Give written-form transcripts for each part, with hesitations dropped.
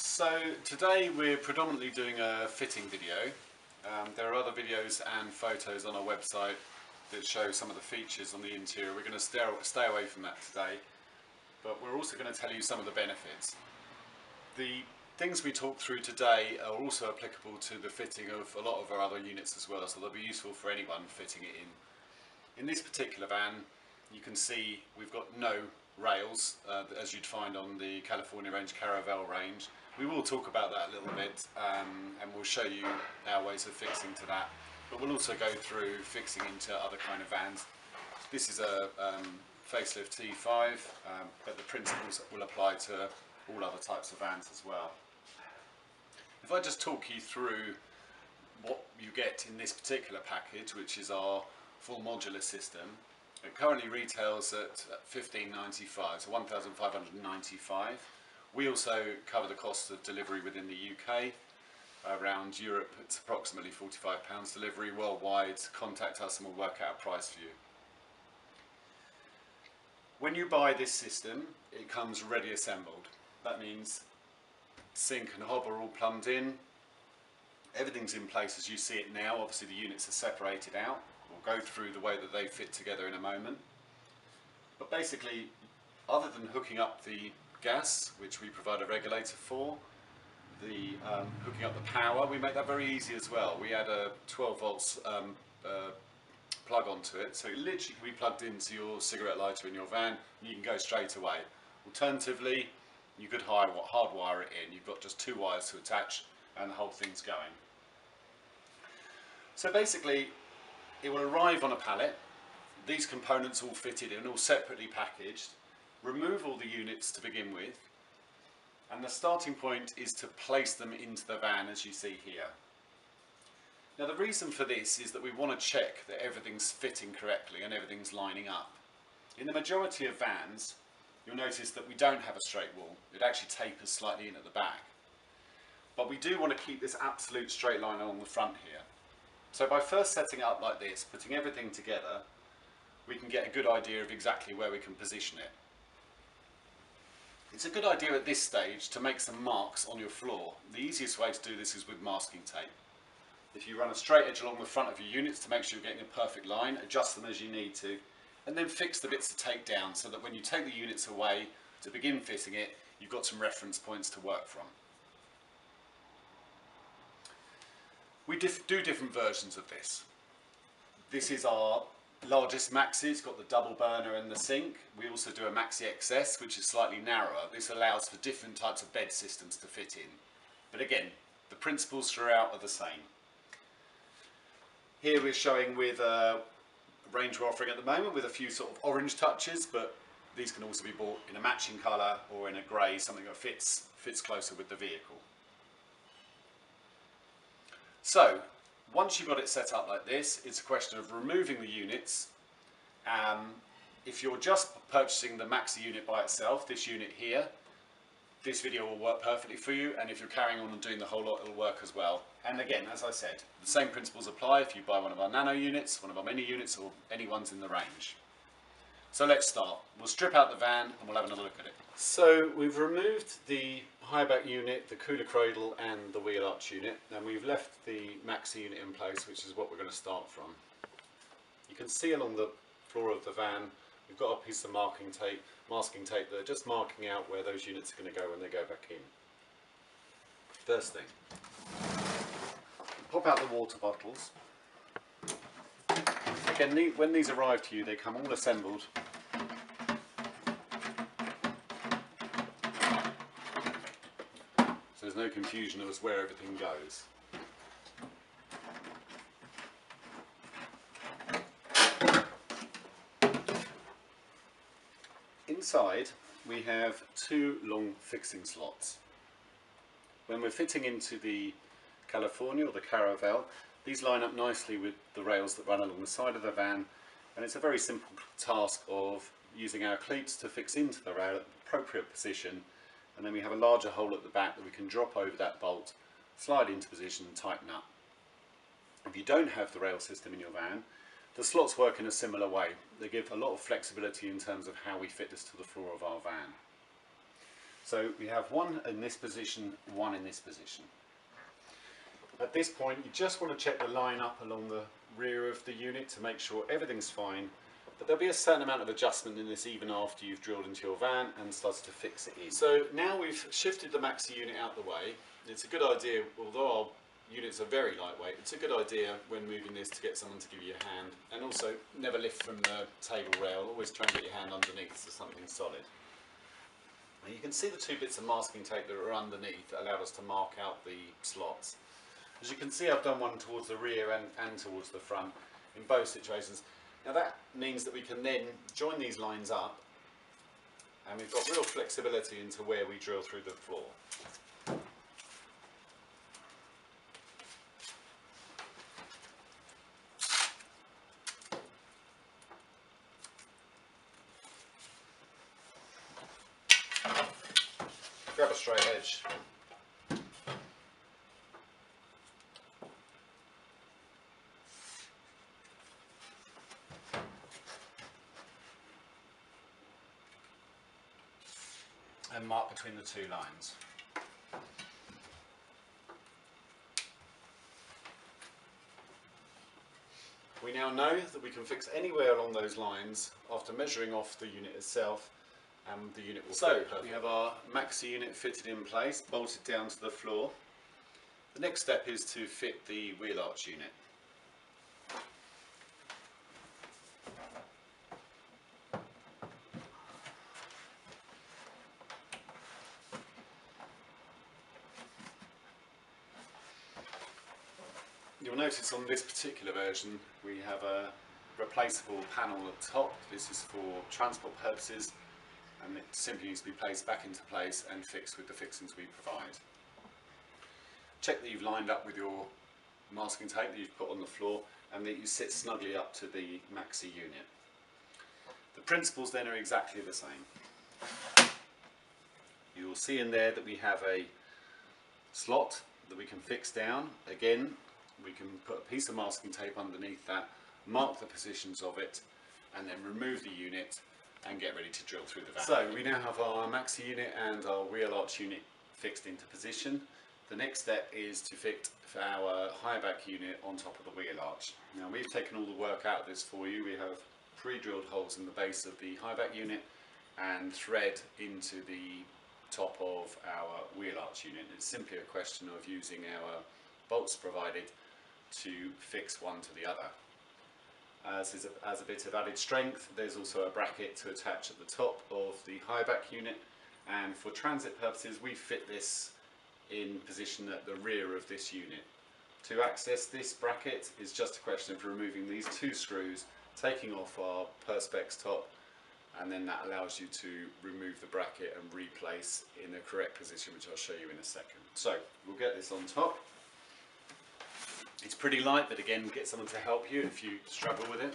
So today we're predominantly doing a fitting video. There are other videos and photos on our website that show some of the features on the interior. We're going to stay away from that today, but we're also going to tell you some of the benefits. The things we talk through today are also applicable to the fitting of a lot of our other units as well, so they'll be useful for anyone fitting it in. In this particular van, you can see we've got no rails, as you'd find on the California range, Caravel range. We will talk about that a little bit, and we'll show you our ways of fixing to that. But we'll also go through fixing into other kind of vans. This is a facelift T5, but the principles will apply to all other types of vans as well. If I just talk you through what you get in this particular package, which is our full modular system, it currently retails at $1,595, so $1,595. We also cover the cost of delivery within the UK. Around Europe it's approximately £45 delivery. Worldwide, contact us and we'll work out a price for you. When you buy this system, it comes ready assembled. That means sink and hob are all plumbed in. Everything's in place as you see it now. Obviously the units are separated out. We'll go through the way that they fit together in a moment. But basically, other than hooking up the gas, which we provide a regulator for, the hooking up the power, we make that very easy as well. We add a 12 volts plug onto it, so it literally can be plugged into your cigarette lighter in your van and you can go straight away. Alternatively, you could hardwire it in. You've got just two wires to attach and the whole thing's going. So basically, it will arrive on a pallet. These components all fitted in, all separately packaged. Remove all the units to begin with, and the starting point is to place them into the van as you see here. Now the reason for this is that we want to check that everything's fitting correctly and everything's lining up. In the majority of vans, you'll notice that we don't have a straight wall. It actually tapers slightly in at the back. But we do want to keep this absolute straight line along the front here. So by first setting it up like this, putting everything together, we can get a good idea of exactly where we can position it. It's a good idea at this stage to make some marks on your floor. The easiest way to do this is with masking tape. If you run a straight edge along the front of your units to make sure you're getting a perfect line, adjust them as you need to, and then fix the bits to take down so that when you take the units away to begin fitting it, you've got some reference points to work from. We do different versions of this. This is our largest Maxi. It's got the double burner and the sink. We also do a Maxi XS, which is slightly narrower. This allows for different types of bed systems to fit in. But again, the principles throughout are the same. Here we're showing with a range we're offering at the moment with a few sort of orange touches, but these can also be bought in a matching colour or in a grey, something that fits closer with the vehicle. So, once you've got it set up like this, it's a question of removing the units. If you're just purchasing the Maxi unit by itself, this unit here, this video will work perfectly for you, and if you're carrying on and doing the whole lot, it'll work as well. And again, as I said, the same principles apply if you buy one of our nano units, one of our mini units, or any ones in the range. So let's start. We'll strip out the van and we'll have another look at it. So we've removed the highback unit, the cooler cradle and the wheel arch unit, and we've left the Maxi unit in place, which is what we're going to start from. You can see along the floor of the van we've got a piece of masking tape that are just marking out where those units are going to go when they go back in. First thing, pop out the water bottles. Again, when these arrive to you, they come all assembled. So there's no confusion as where everything goes. Inside we have two long fixing slots. When we're fitting into the California or the Caravel, these line up nicely with the rails that run along the side of the van, and it's a very simple task of using our cleats to fix into the rail at the appropriate position, and then we have a larger hole at the back that we can drop over that bolt, slide into position and tighten up. If you don't have the rail system in your van, the slots work in a similar way. They give a lot of flexibility in terms of how we fit this to the floor of our van. So we have one in this position, one in this position. At this point you just want to check the line up along the rear of the unit to make sure everything's fine, but there'll be a certain amount of adjustment in this even after you've drilled into your van and started to fix it in. So now we've shifted the Maxi unit out the way. It's a good idea, although our units are very lightweight, it's a good idea when moving this to get someone to give you a hand, and also never lift from the table rail, always try and get your hand underneath so something solid. Now you can see the two bits of masking tape that are underneath that allow us to mark out the slots. As you can see, I've done one towards the rear and towards the front in both situations. Now that means that we can then join these lines up, and we've got real flexibility into where we drill through the floor. Grab a straight edge. And mark between the two lines. We now know that we can fix anywhere along those lines after measuring off the unit itself, and the unit will fit perfectly. We have our Maxi unit fitted in place, bolted down to the floor. The next step is to fit the wheel arch unit. You'll notice on this particular version we have a replaceable panel at the top. This is for transport purposes, and it simply needs to be placed back into place and fixed with the fixings we provide. Check that you've lined up with your masking tape that you've put on the floor and that you sit snugly up to the Maxi unit. The principles then are exactly the same. You will see in there that we have a slot that we can fix down. Again, we can put a piece of masking tape underneath that, mark the positions of it, and then remove the unit and get ready to drill through the van. So we now have our Maxi unit and our wheel arch unit fixed into position. The next step is to fit our highback unit on top of the wheel arch. Now we've taken all the work out of this for you. We have pre-drilled holes in the base of the highback unit and thread into the top of our wheel arch unit. It's simply a question of using our bolts provided to fix one to the other. As a bit of added strength, there's also a bracket to attach at the top of the highback unit, and for transit purposes we fit this in position at the rear of this unit. To access this bracket is just a question of removing these two screws, taking off our perspex top, and then that allows you to remove the bracket and replace in the correct position, which I'll show you in a second. So we'll get this on top. It's pretty light, but again, get someone to help you if you struggle with it.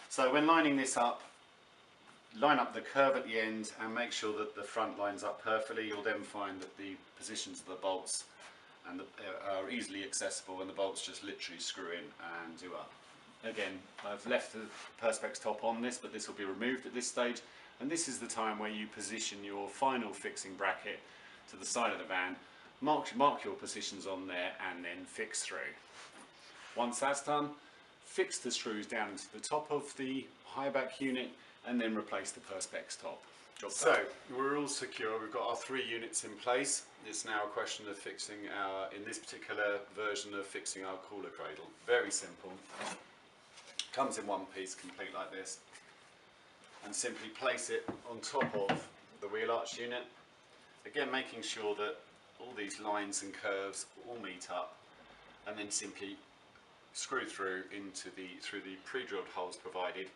So when lining this up, line up the curve at the end and make sure that the front lines up perfectly. You'll then find that the positions of the bolts are easily accessible, and the bolts just literally screw in and do up. Again, I've left the perspex top on this, but this will be removed at this stage, and this is the time where you position your final fixing bracket to the side of the van, mark your positions on there, and then fix through. Once that's done, fix the screws down into the top of the highback unit and then replace the perspex top. So we're all secure, we've got our 3 units in place. It's now a question of fixing in this particular version of fixing our cooler cradle. Very simple. Comes in one piece complete like this, and simply place it on top of the wheel arch unit. Again, making sure that all these lines and curves all meet up, and then simply screw through through the pre-drilled holes provided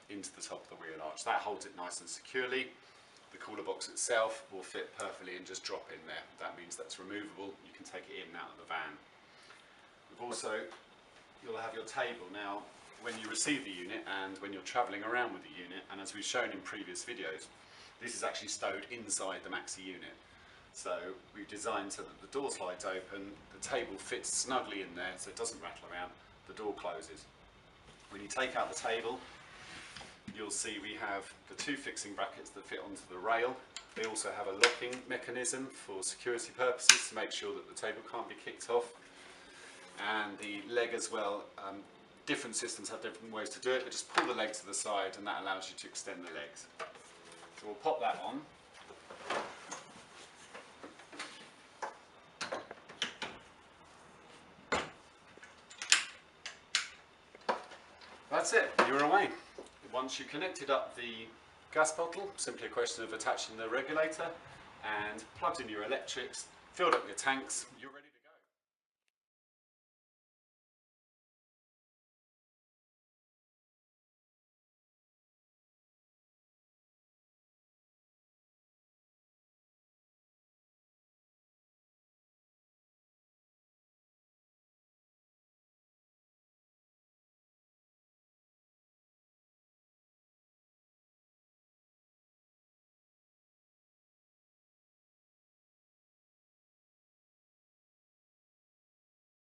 into the top of the wheel arch. That holds it nice and securely. The cooler box itself will fit perfectly and just drop in there. That means that's removable. You can take it in and out of the van. You'll have your table now when you receive the unit and when you're travelling around with the unit, and as we've shown in previous videos, this is actually stowed inside the Maxi unit. So we've designed so that the door slides open, the table fits snugly in there so it doesn't rattle around, the door closes. When you take out the table, you'll see we have the two fixing brackets that fit onto the rail. They also have a locking mechanism for security purposes to make sure that the table can't be kicked off. And the leg as well, different systems have different ways to do it, but just pull the leg to the side and that allows you to extend the legs. So we'll pop that on. That's it, you're away. Once you connected up the gas bottle, simply a question of attaching the regulator and plugged in your electrics, filled up your tanks, you're ready.